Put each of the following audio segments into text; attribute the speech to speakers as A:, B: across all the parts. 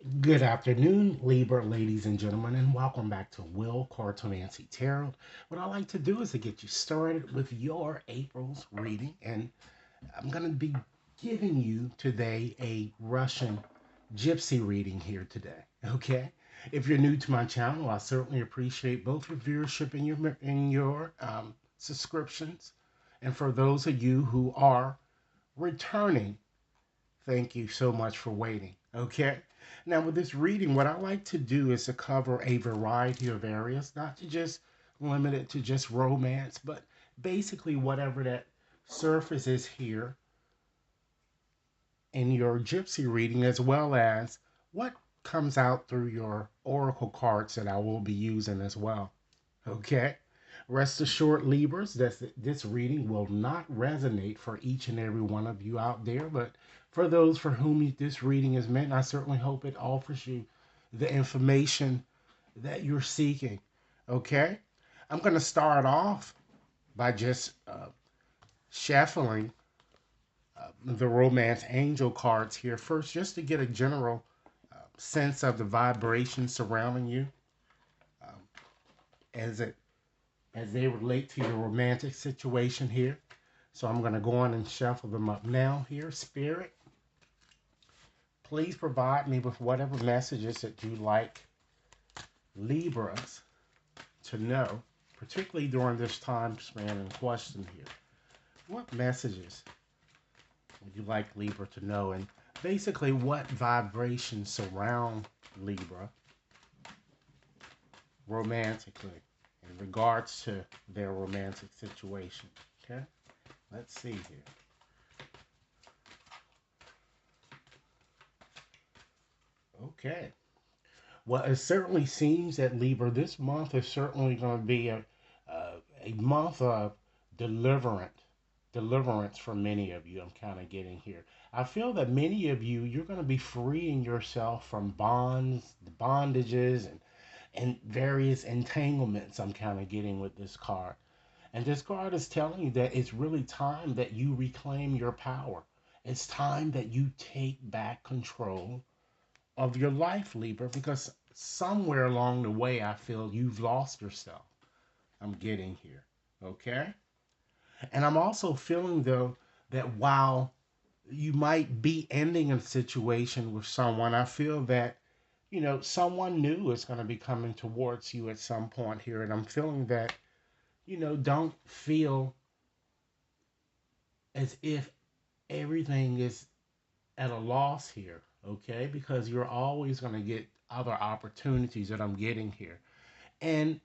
A: Good afternoon, Libra, ladies and gentlemen, and welcome back to Will Cartomancy Tarot. What I like to do is to get you started with your April's reading, and I'm going to be giving you today a Russian gypsy reading here today. Okay, if you're new to my channel, I certainly appreciate both your viewership and your subscriptions. And for those of you who are returning, thank you so much for waiting. Okay. Now, with this reading, what I like to do is to cover a variety of areas, not to just limit it to just romance, but basically whatever that surface is here in your gypsy reading, as well as what comes out through your oracle cards that I will be using as well. Okay. Rest assured, Libras, that this reading will not resonate for each and every one of you out there, but for those for whom this reading is meant, I certainly hope it offers you the information that you're seeking. Okay? I'm going to start off by just shuffling the romance angel cards here first, just to get a general sense of the vibration surrounding you um, as it as they relate to your romantic situation here. So I'm going to go on and shuffle them up now here. Spirit, please provide me with whatever messages that you like Libras to know, particularly during this time span in question here. What messages would you like Libra to know? And basically, what vibrations surround Libra romantically in regards to their romantic situation? Okay, let's see here. Okay. Well, it certainly seems that Libra, this month is certainly going to be a month of deliverance, deliverance for many of you. I'm kind of getting here. I feel that many of you, you're going to be freeing yourself from bonds, bondages, and various entanglements. I'm kind of getting with this card. And this card is telling you that it's really time that you reclaim your power. It's time that you take back control of your life, Libra, because somewhere along the way, I feel you've lost yourself. I'm getting here. Okay? And I'm also feeling, though, that while you might be ending a situation with someone, I feel that, someone new is going to be coming towards you at some point here. And I'm feeling that, don't feel as if everything is at a loss here, okay? Because you're always going to get other opportunities that I'm getting here. And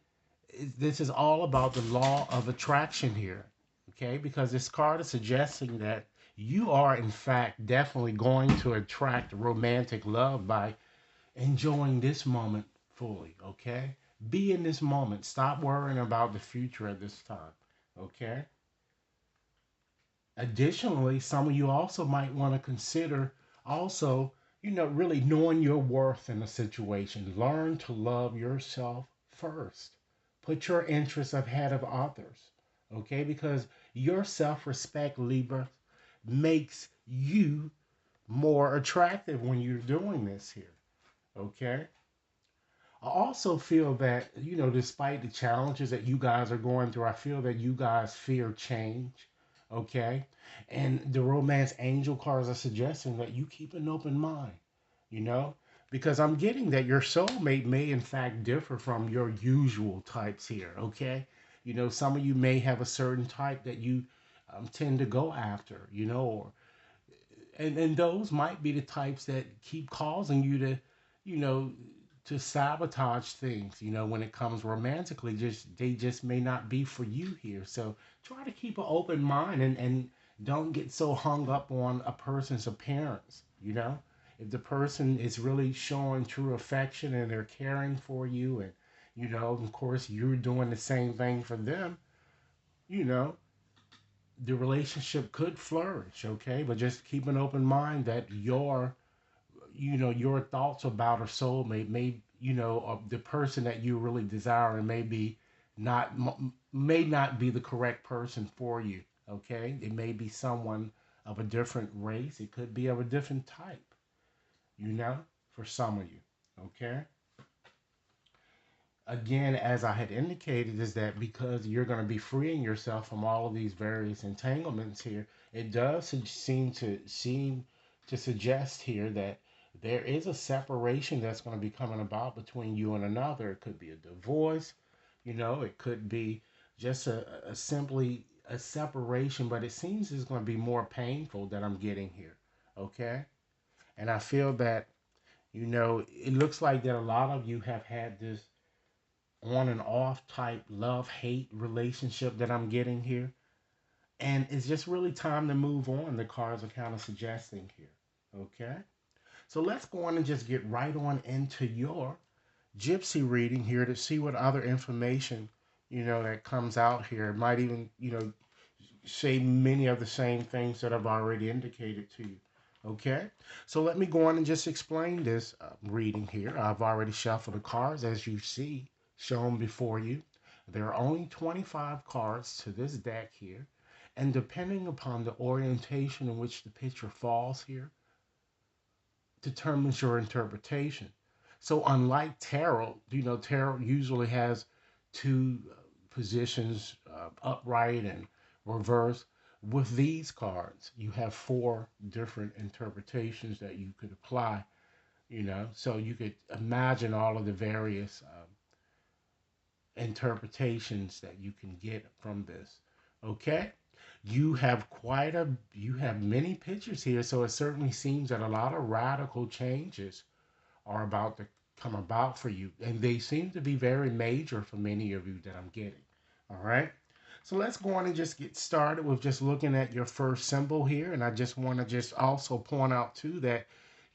A: this is all about the law of attraction here, okay? Because this card is suggesting that you are, in fact, definitely going to attract romantic love by enjoying this moment fully, okay? Be in this moment. Stop worrying about the future at this time, okay? Additionally, some of you also might want to consider also, really knowing your worth in a situation. Learn to love yourself first. Put your interests ahead of others, okay? Because your self respect, Libra, makes you more attractive when you're doing this here, okay? I also feel that, despite the challenges that you guys are going through, I feel that you guys fear change. Okay. And the romance angel cards are suggesting that you keep an open mind, you know, because I'm getting that your soulmate may, in fact, differ from your usual types here. Okay. Some of you may have a certain type that you tend to go after, or and those might be the types that keep causing you to, you know, to sabotage things. When it comes romantically, just they just may not be for you here. So try to keep an open mind and don't get so hung up on a person's appearance. If the person is really showing true affection and they're caring for you, and of course you're doing the same thing for them, you know, the relationship could flourish, okay? But just keep an open mind that your thoughts about a soulmate may, of the person that you really desire, and not may not be the correct person for you, okay? It may be someone of a different race. It could be of a different type, you know? for some of you. Okay. Again, as I had indicated, is that because you're going to be freeing yourself from all of these various entanglements here, it does seem to suggest here that there is a separation that's going to be coming about between you and another. It could be a divorce, it could be just a simply a separation, but it seems it's going to be more painful that I'm getting here. Okay, and I feel that it looks like that a lot of you have had this on and off type love hate relationship that I'm getting here. And it's just really time to move on, the cards are kind of suggesting here. Okay? So let's go on and just get right on into your gypsy reading here to see what other information, that comes out here. It might even, say many of the same things that I've already indicated to you. Okay? So let me go on and just explain this reading here. I've already shuffled the cards as you see shown before you. There are only 25 cards to this deck here. And depending upon the orientation in which the picture falls here, determines your interpretation. So unlike tarot, tarot usually has two positions, upright and reverse. With these cards, you have four different interpretations that you could apply. So you could imagine all of the various interpretations that you can get from this. Okay, you have many pictures here, so it certainly seems that a lot of radical changes are about to come about for you, and they seem to be very major for many of you that I'm getting. All right, so let's go on and just get started with just looking at your first symbol here. And I just want to just also point out too that,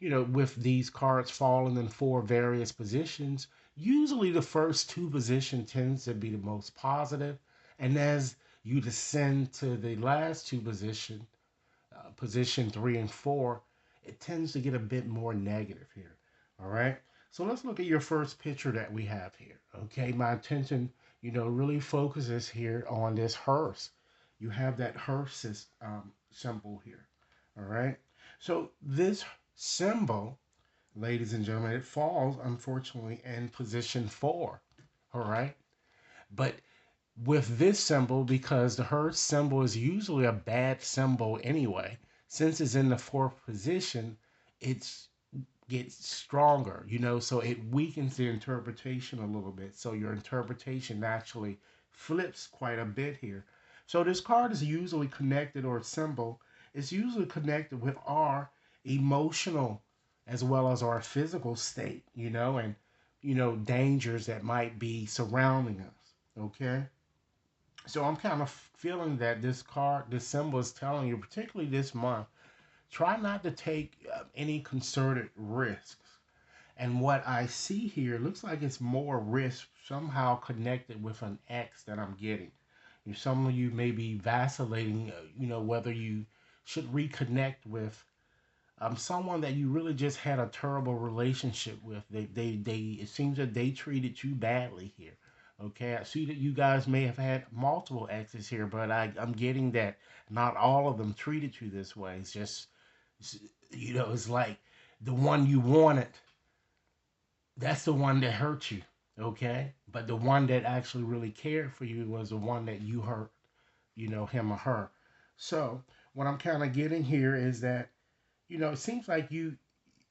A: with these cards falling in four various positions, usually the first two position tends to be the most positive, and as you descend to the last two position 3 and 4, it tends to get a bit more negative here. All right. So let's look at your first picture that we have here. Okay. My attention, really focuses here on this hearse. You have that hearse symbol here. All right. So this symbol, ladies and gentlemen, it falls unfortunately in position 4. All right. But with this symbol, because the hearse symbol is usually a bad symbol anyway, since it's in the fourth position, it's gets stronger, so it weakens the interpretation a little bit. So your interpretation actually flips quite a bit here. So this card is usually connected, or symbol is usually connected with our emotional as well as our physical state, and dangers that might be surrounding us. Okay. So I'm kind of feeling that this symbol is telling you, particularly this month, try not to take any concerted risks. And what I see here looks like it's more risk somehow connected with an X that I'm getting. Some of you may be vacillating, whether you should reconnect with someone that you really just had a terrible relationship with. It seems that they treated you badly here. Okay, I see that you guys may have had multiple exes here, but I'm getting that not all of them treated you this way. It's just, it's like the one you wanted, that's the one that hurt you. Okay, but the one that actually really cared for you was the one that you hurt, him or her. So what I'm kind of getting here is that, it seems like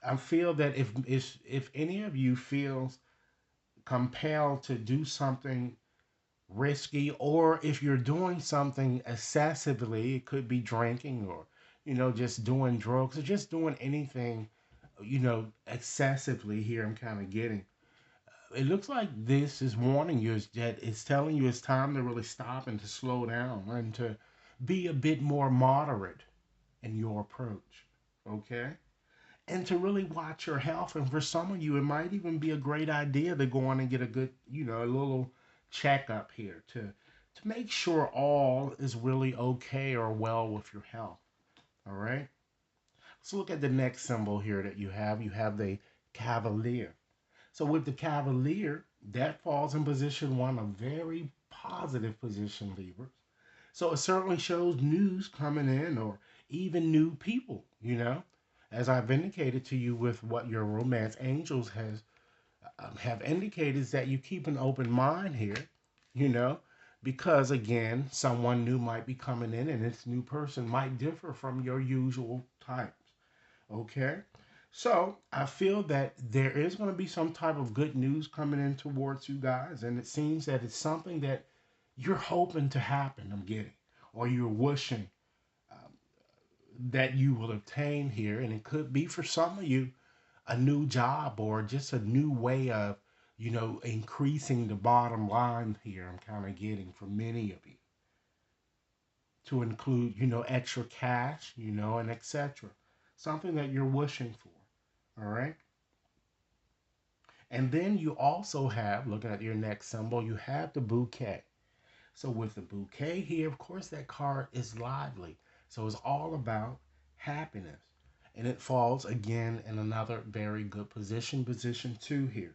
A: I feel that if any of you feels compelled to do something risky, or if you're doing something excessively, it could be drinking, or just doing drugs, or just doing anything excessively here. I'm kind of getting, it looks like this is warning you, is that it's telling you it's time to really stop and to slow down and to be a bit more moderate in your approach. Okay, and to really watch your health. And for some of you, it might even be a great idea to go on and get a good, a little checkup here to make sure all is really okay or well with your health. All right. Let's look at the next symbol here that you have. You have the Cavalier. So with the Cavalier, that falls in position 1, a very positive position, Libra. So it certainly shows news coming in, or even new people, as I've indicated to you with what your romance angels has have indicated, is that you keep an open mind here, you know, because again, someone new might be coming in, and this new person might differ from your usual types. Okay. So I feel that there is going to be some type of good news coming in towards you guys, and it seems that it's something that you're hoping to happen. I'm getting, or you're wishing um, that you will obtain here, and it could be for some of you a new job or just a new way of, increasing the bottom line here. I'm kind of getting for many of you to include, extra cash, and etc. Something that you're wishing for. All right. And then you also have, looking at your next symbol, you have the bouquet. So with the bouquet here, of course, that card is lively. So it's all about happiness. And it falls again in another very good position, position two here.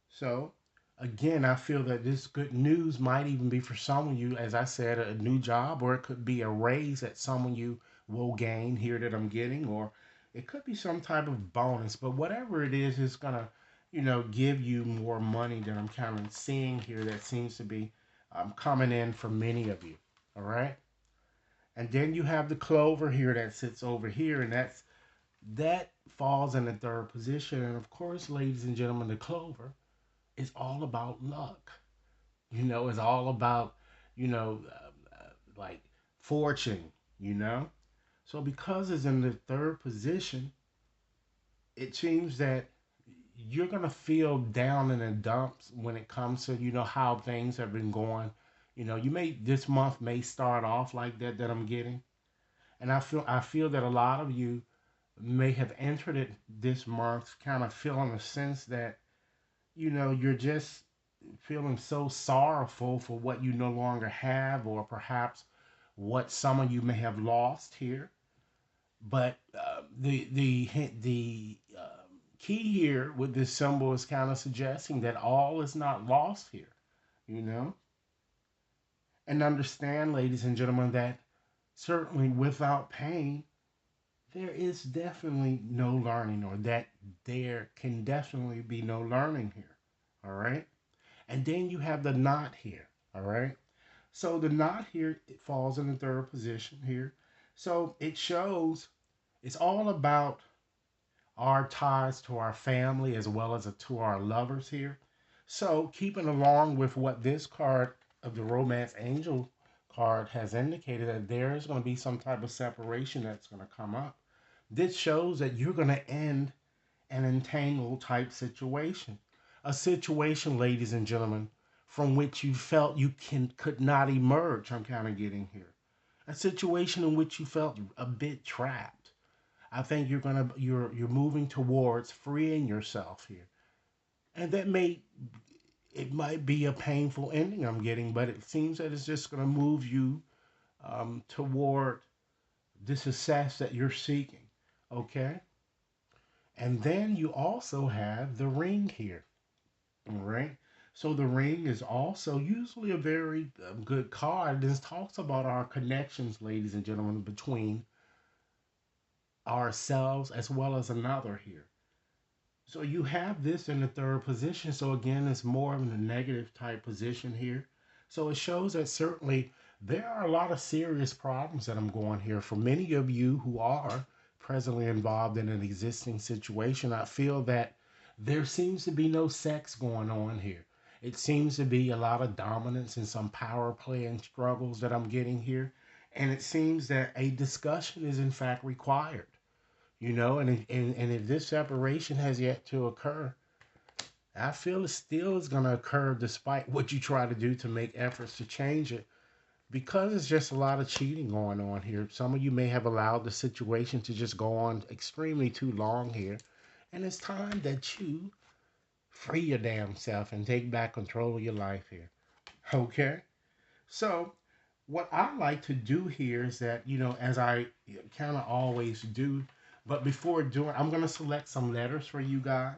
A: So again, I feel that this good news might even be for some of you, as I said, a new job, or it could be a raise that some of you will gain here that I'm getting, or it could be some type of bonus. But whatever it is, it's gonna, give you more money than I'm kind of seeing here. That seems to be coming in for many of you. All right. And then you have the clover here that sits over here, and that falls in the third position. And of course, ladies and gentlemen, the clover is all about luck. It's all about, like fortune, you know? So because it's in the third position, it seems that you're going to feel down in the dumps when it comes to, how things have been going. This month may start off like that I'm getting. And I feel that a lot of you may have entered it this month kind of feeling a sense that you're just feeling so sorrowful for what you no longer have, or perhaps what some of you may have lost here. But the key here with this symbol is kind of suggesting that all is not lost here, you know. And understand, ladies and gentlemen, that certainly without pain, there is definitely no learning, or that there can definitely be no learning here. All right. And then you have the knot here. All right. So the knot here, it falls in the third position here. So it shows it's all about our ties to our family as well as to our lovers here. So keeping along with what this card of the Romance Angel card has indicated, that there is going to be some type of separation that's going to come up. This shows that you're going to end an entangled type situation. A situation, ladies and gentlemen, from which you felt you could not emerge. I'm kind of getting here. A situation in which you felt a bit trapped. I think you're moving towards freeing yourself here. And it might be a painful ending I'm getting, but it seems that it's just going to move you toward the success that you're seeking. Okay? And then you also have the ring here. All right. So the ring is also usually a very good card. This talks about our connections, ladies and gentlemen, between ourselves as well as another here. So you have this in the third position. So again, it's more of a negative type position here. So it shows that certainly there are a lot of serious problems that I'm going here. For many of you who are presently involved in an existing situation, I feel that there seems to be no sex going on here. It seems to be a lot of dominance and some power play and struggles that I'm getting here. And it seems that a discussion is in fact required, and if this separation has yet to occur, I feel it still is going to occur despite what you try to do to make efforts to change it, because it's just a lot of cheating going on here. Some of you may have allowed the situation to just go on extremely too long here, and it's time that you free your damn self and take back control of your life here. Okay? So, what I like to do here is that, as I kind of always do, but before doing, I'm going to select some letters for you guys,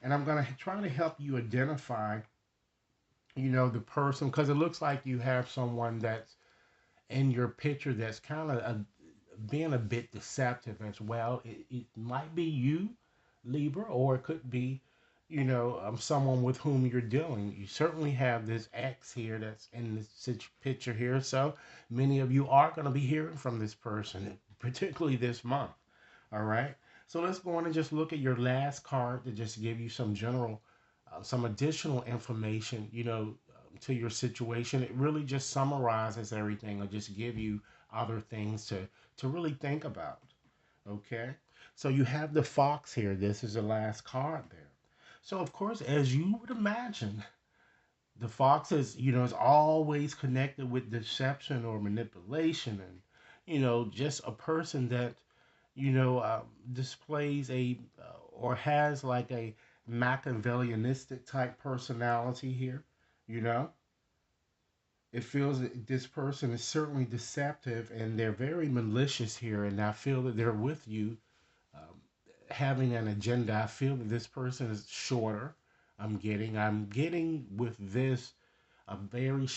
A: and I'm going to try to help you identify, the person, because it looks like you have someone that's in your picture that's kind of being a bit deceptive as well. It might be you, Libra, or it could be, someone with whom you're dealing. You certainly have this X here that's in this picture here. So many of you are going to be hearing from this person, particularly this month. All right. So let's go on and just look at your last card to just give you some general, some additional information, to your situation. It really just summarizes everything or just give you other things to really think about. Okay. So you have the fox here. This is the last card there. So of course, as you would imagine, the fox is always connected with deception or manipulation, and just a person that displays or has like a Machiavellianistic type personality here. You know, it feels that this person is certainly deceptive and they're very malicious here, and I feel that they're with you, um, having an agenda. I feel that this person is shorter. I'm getting with this a very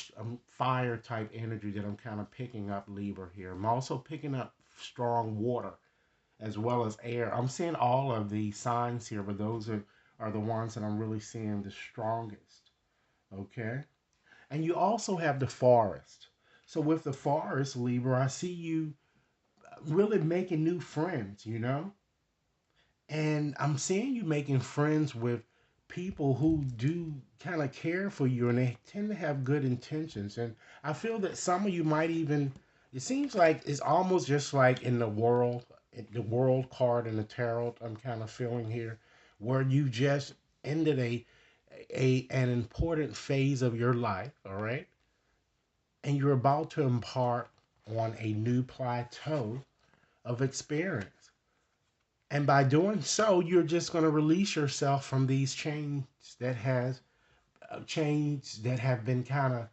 A: fire type energy that I'm kind of picking up, Libra here. I'm also picking up strong water as well as air. I'm seeing all of the signs here, but those are the ones that I'm really seeing the strongest. Okay. And you also have the forest. So with the forest, Libra, I see you really making new friends. And I'm seeing you making friends with people who do kind of care for you and they tend to have good intentions. And I feel that some of you might even, it seems like it's almost just like in the world card in the tarot, I'm kind of feeling here, where you just ended an important phase of your life, all right? And you're about to embark on a new plateau of experience. And by doing so, you're just going to release yourself from these chains that have been kind of,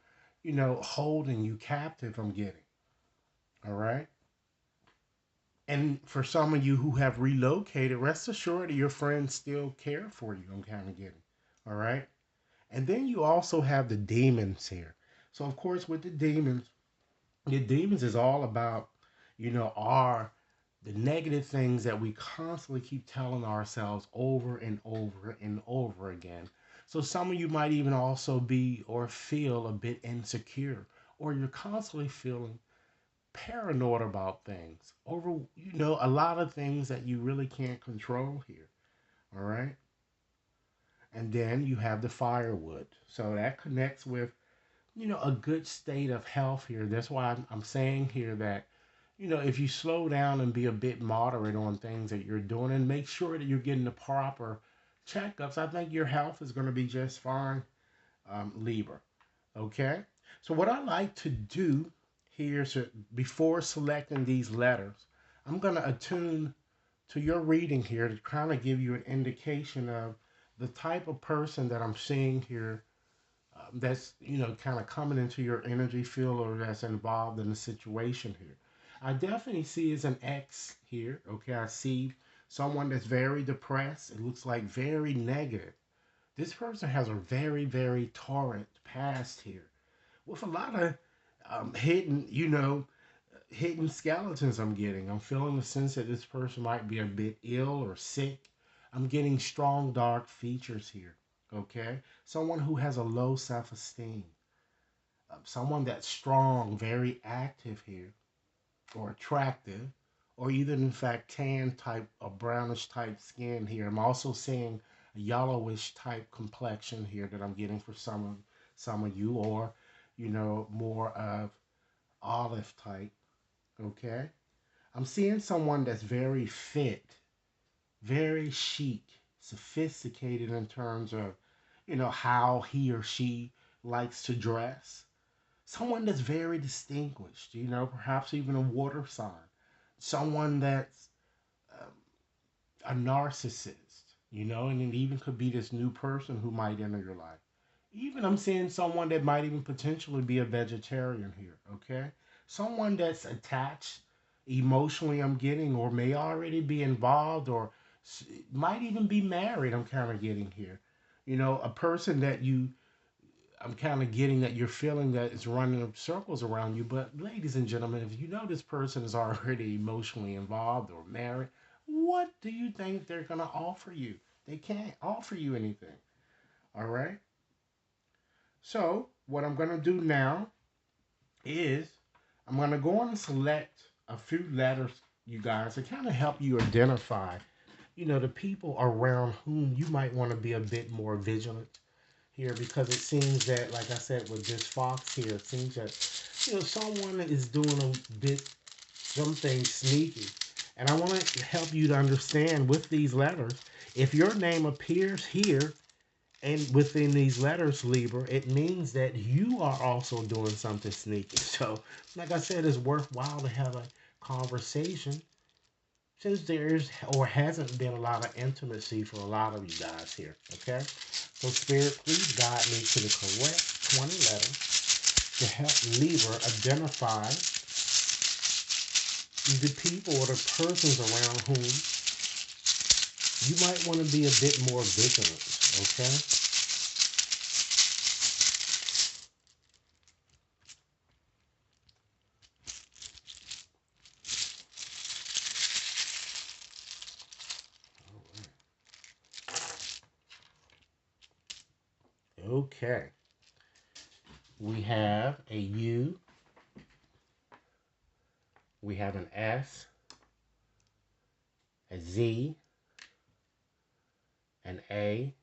A: holding you captive. I'm getting. All right. And for some of you who have relocated, rest assured that your friends still care for you. I'm kind of getting. All right. And then you also have the demons here. So, of course, with the demons is all about, our the negative things that we constantly keep telling ourselves over and over and over again. So some of you might even also be or feel a bit insecure, or you're constantly feeling paranoid about things over, a lot of things that you really can't control here. All right. And then you have the firewood. So that connects with, a good state of health here. That's why I'm saying here that, if you slow down and be a bit moderate on things that you're doing and make sure that you're getting the proper checkups, I think your health is going to be just fine, Libra. Okay? So, what I like to do here is before selecting these letters, I'm going to attune to your reading here to kind of give you an indication of the type of person that I'm seeing here, that's kind of coming into your energy field or that's involved in the situation here. I definitely see as an X here. Okay, I see someone that's very depressed. It looks like very negative. This person has a very, very torrent past here with a lot of hidden skeletons. I'm feeling the sense that this person might be a bit ill or sick. I'm getting strong dark features here. Okay, someone who has a low self-esteem, someone that's strong, very active here, or attractive, or even in fact tan type or brownish type skin here. I'm also seeing a yellowish type complexion here that I'm getting for some of you, or more of olive type. Okay, I'm seeing someone that's very fit, very chic, sophisticated in terms of how he or she likes to dress. Someone that's very distinguished, perhaps even a water sign. Someone that's um, a narcissist, and it even could be this new person who might enter your life. Even I'm seeing someone that might even potentially be a vegetarian here, okay? Someone that's attached emotionally, I'm getting, or may already be involved, or might even be married, I'm kind of getting here. A person that you I'm kind of getting that you're feeling that it's running in circles around you. But ladies and gentlemen, if you know this person is already emotionally involved or married, what do you think they're going to offer you? They can't offer you anything. All right. So what I'm going to do now is I'm going to go on and select a few letters, you guys, to kind of help you identify, the people around whom you might want to be a bit more vigilant here, because it seems that, like I said, with this fox here, it seems that, someone is doing a bit, something sneaky. And I want to help you to understand with these letters, if your name appears here, and within these letters, Libra, it means that you are also doing something sneaky. So, like I said, it's worthwhile to have a conversation since there's or hasn't been a lot of intimacy for a lot of you guys here. Okay? So, Spirit, please guide me to the correct 20 letters to help Libra identify the people or the persons around whom you might want to be a bit more vigilant. Okay? Okay. We have a U. We have an S, a Z, an A,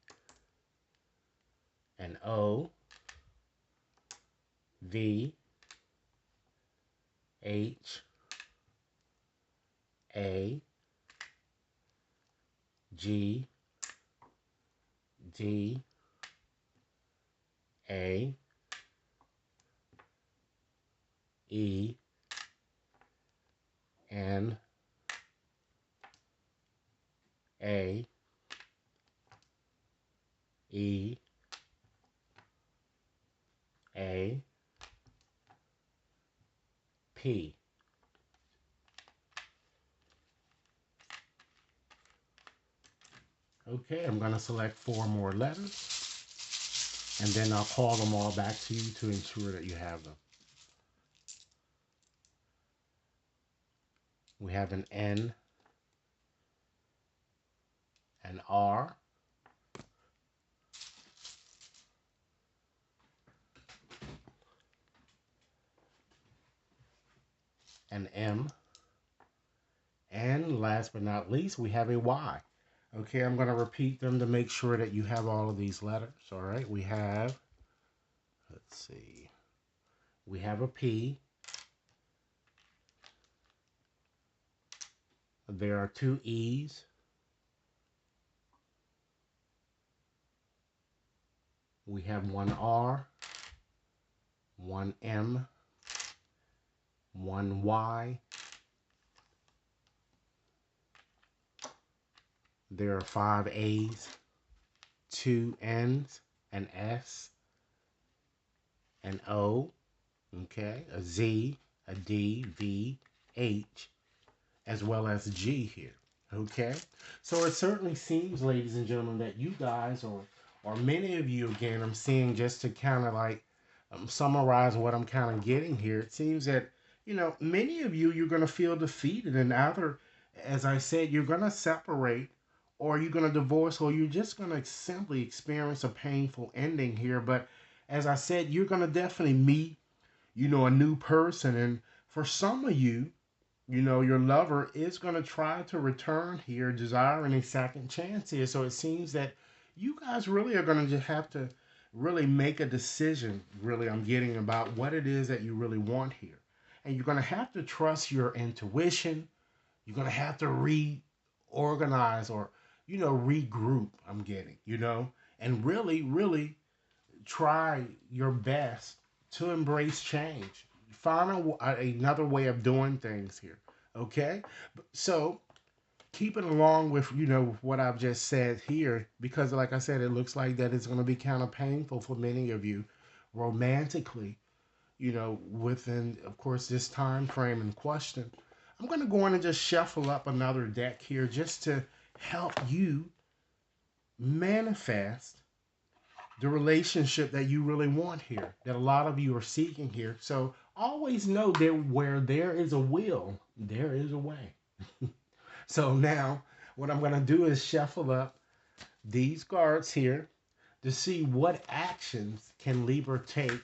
A: an O, V, H, A, G, D, A, E, N, A, E, A, P. Okay, I'm going to select 4 more letters, and then I'll call them all back to you to ensure that you have them. We have an N, an R, an M, and last but not least, we have a Y. Okay, I'm going to repeat them to make sure that you have all of these letters. All right, we have, let's see, we have a P. There are 2 E's. We have 1 R, 1 M, 1 Y. There are 5 A's, 2 N's, an S, an O, okay, a Z, a D, V, H, as well as G here. Okay, so it certainly seems, ladies and gentlemen, that you guys, or many of you, again, I'm seeing, just to kind of like summarize what I'm kind of getting here, it seems that, many of you, you're going to feel defeated, and either, as I said, you're going to separate, or you're going to divorce, or you're just going to simply experience a painful ending here. But as I said, you're going to definitely meet, a new person. And for some of you, your lover is going to try to return here, desiring a second chance here. So it seems that you guys really are going to just have to really make a decision, really, I'm getting, about what it is that you really want here. And you're going to have to trust your intuition. You're going to have to reorganize, or, regroup, I'm getting, and really, really try your best to embrace change. Find another way of doing things here. Okay? So, keeping along with, what I've just said here, because like I said, it looks like that it's going to be kind of painful for many of you romantically, within, of course, this time frame in question. I'm going to go in and just shuffle up another deck here just to help you manifest the relationship that you really want here, that a lot of you are seeking here. So always know that where there is a will, there is a way. So now, what I'm going to do is shuffle up these cards here to see what actions can Libra take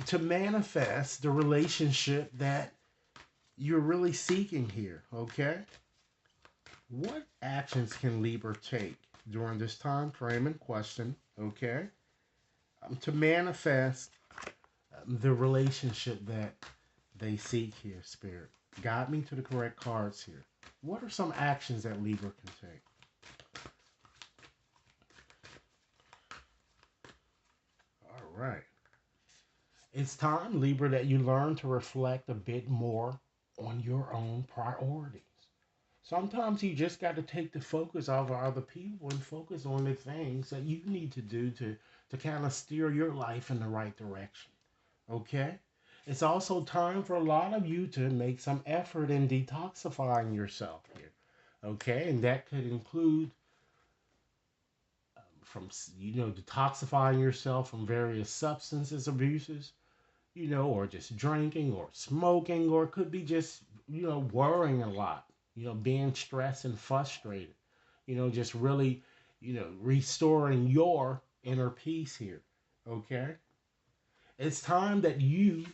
A: to manifest the relationship that you're really seeking here, okay? What actions can Libra take during this time frame in question, okay, to manifest the relationship that they seek here, Spirit? Guide me to the correct cards here. What are some actions that Libra can take? All right. It's time, Libra, that you learn to reflect a bit more on your own priorities. Sometimes you just got to take the focus off of other people and focus on the things that you need to do to kind of steer your life in the right direction. Okay? It's also time for a lot of you to make some effort in detoxifying yourself here. Okay? And that could include from, detoxifying yourself from various substances abuses, or just drinking or smoking, or it could be just, worrying a lot, being stressed and frustrated, just really, restoring your inner peace here. Okay? It's time that you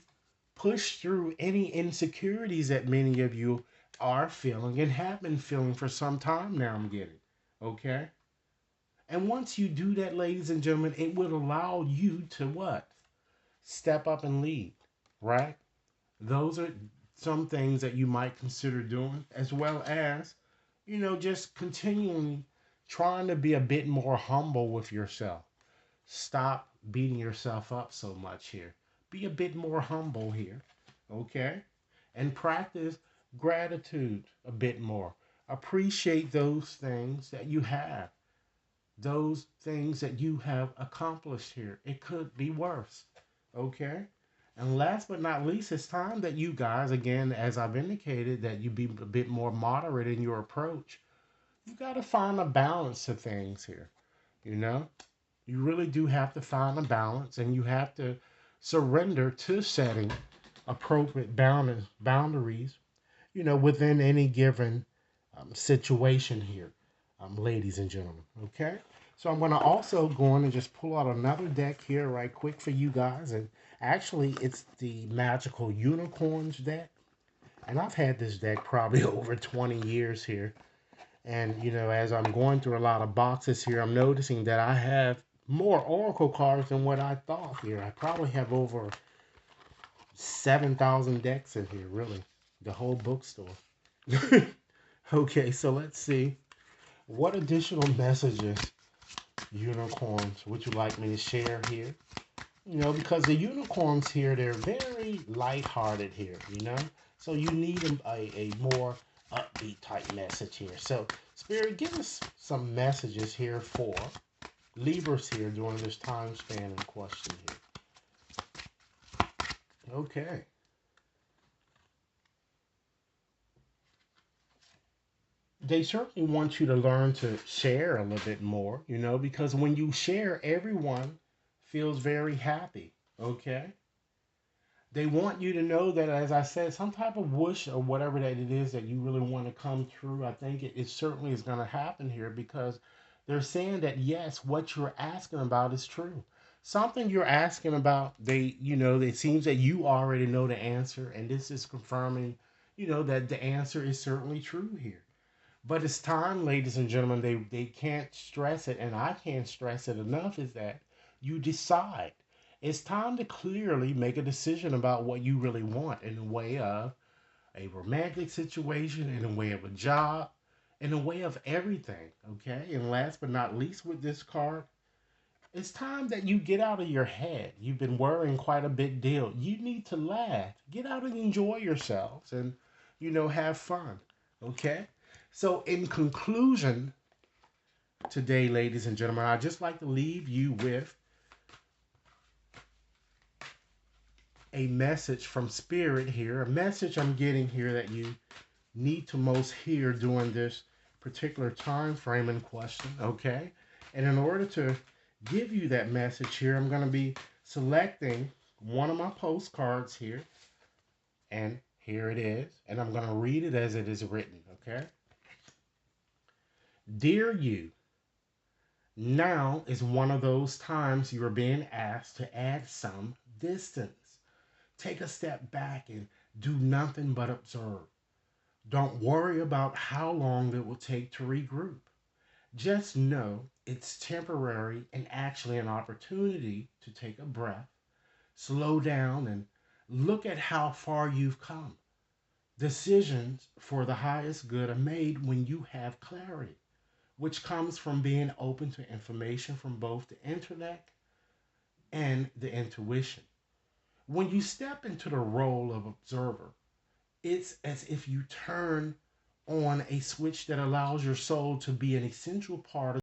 A: push through any insecurities that many of you are feeling and have been feeling for some time now, I'm getting. Okay? And once you do that, ladies and gentlemen, it will allow you to what? Step up and lead, right? Those are some things that you might consider doing, as well as, just continually trying to be a bit more humble with yourself. Stop beating yourself up so much here. Be a bit more humble here, okay? And practice gratitude a bit more. Appreciate those things that you have, those things that you have accomplished here. It could be worse, okay? And last but not least, it's time that you guys, again, as I've indicated, that you be a bit more moderate in your approach. You got to find a balance to things here, you know? You really do have to find a balance, and you have to surrender to setting appropriate boundaries, within any given situation here, ladies and gentlemen. Okay? So I'm going to also go on and just pull out another deck here right quick for you guys. And actually, it's the Magical Unicorns deck. And I've had this deck probably over 20 years here. And, as I'm going through a lot of boxes here, I'm noticing that I have more Oracle cards than what I thought here. I probably have over 7,000 decks in here, really. The whole bookstore. Okay, so let's see. What additional messages, unicorns, would you like me to share here? Because the unicorns here, they're very lighthearted here, So you need a more upbeat type message here. So, Spirit, give us some messages here for Libras here during this time span in question here. Okay. They certainly want you to learn to share a little bit more, because when you share, everyone feels very happy. Okay. They want you to know that, as I said, some type of wish or whatever that it is that you really want to come through. I think it certainly is going to happen here because they're saying that, yes, what you're asking about is true. Something you're asking about, it seems that you already know the answer, and this is confirming, that the answer is certainly true here. But it's time, ladies and gentlemen, they can't stress it, and I can't stress it enough, is that you decide. It's time to clearly make a decision about what you really want in the way of a romantic situation, in the way of a job, in the way of everything, okay? And last but not least with this card, it's time that you get out of your head. You've been worrying quite a bit deal. You need to laugh. Get out and enjoy yourselves and, have fun, okay? So in conclusion, today, ladies and gentlemen, I'd just like to leave you with a message from Spirit here, a message I'm getting here that you need to most hear during this particular time frame in question, okay? And in order to give you that message here, I'm going to be selecting one of my postcards here, and here it is, and I'm going to read it as it is written, okay? Dear you, now is one of those times you are being asked to add some distance. Take a step back and do nothing but observe. Don't worry about how long it will take to regroup. Just know it's temporary and actually an opportunity to take a breath, slow down, and look at how far you've come. Decisions for the highest good are made when you have clarity, which comes from being open to information from both the intellect and the intuition. When you step into the role of observer, it's as if you turn on a switch that allows your soul to be an essential part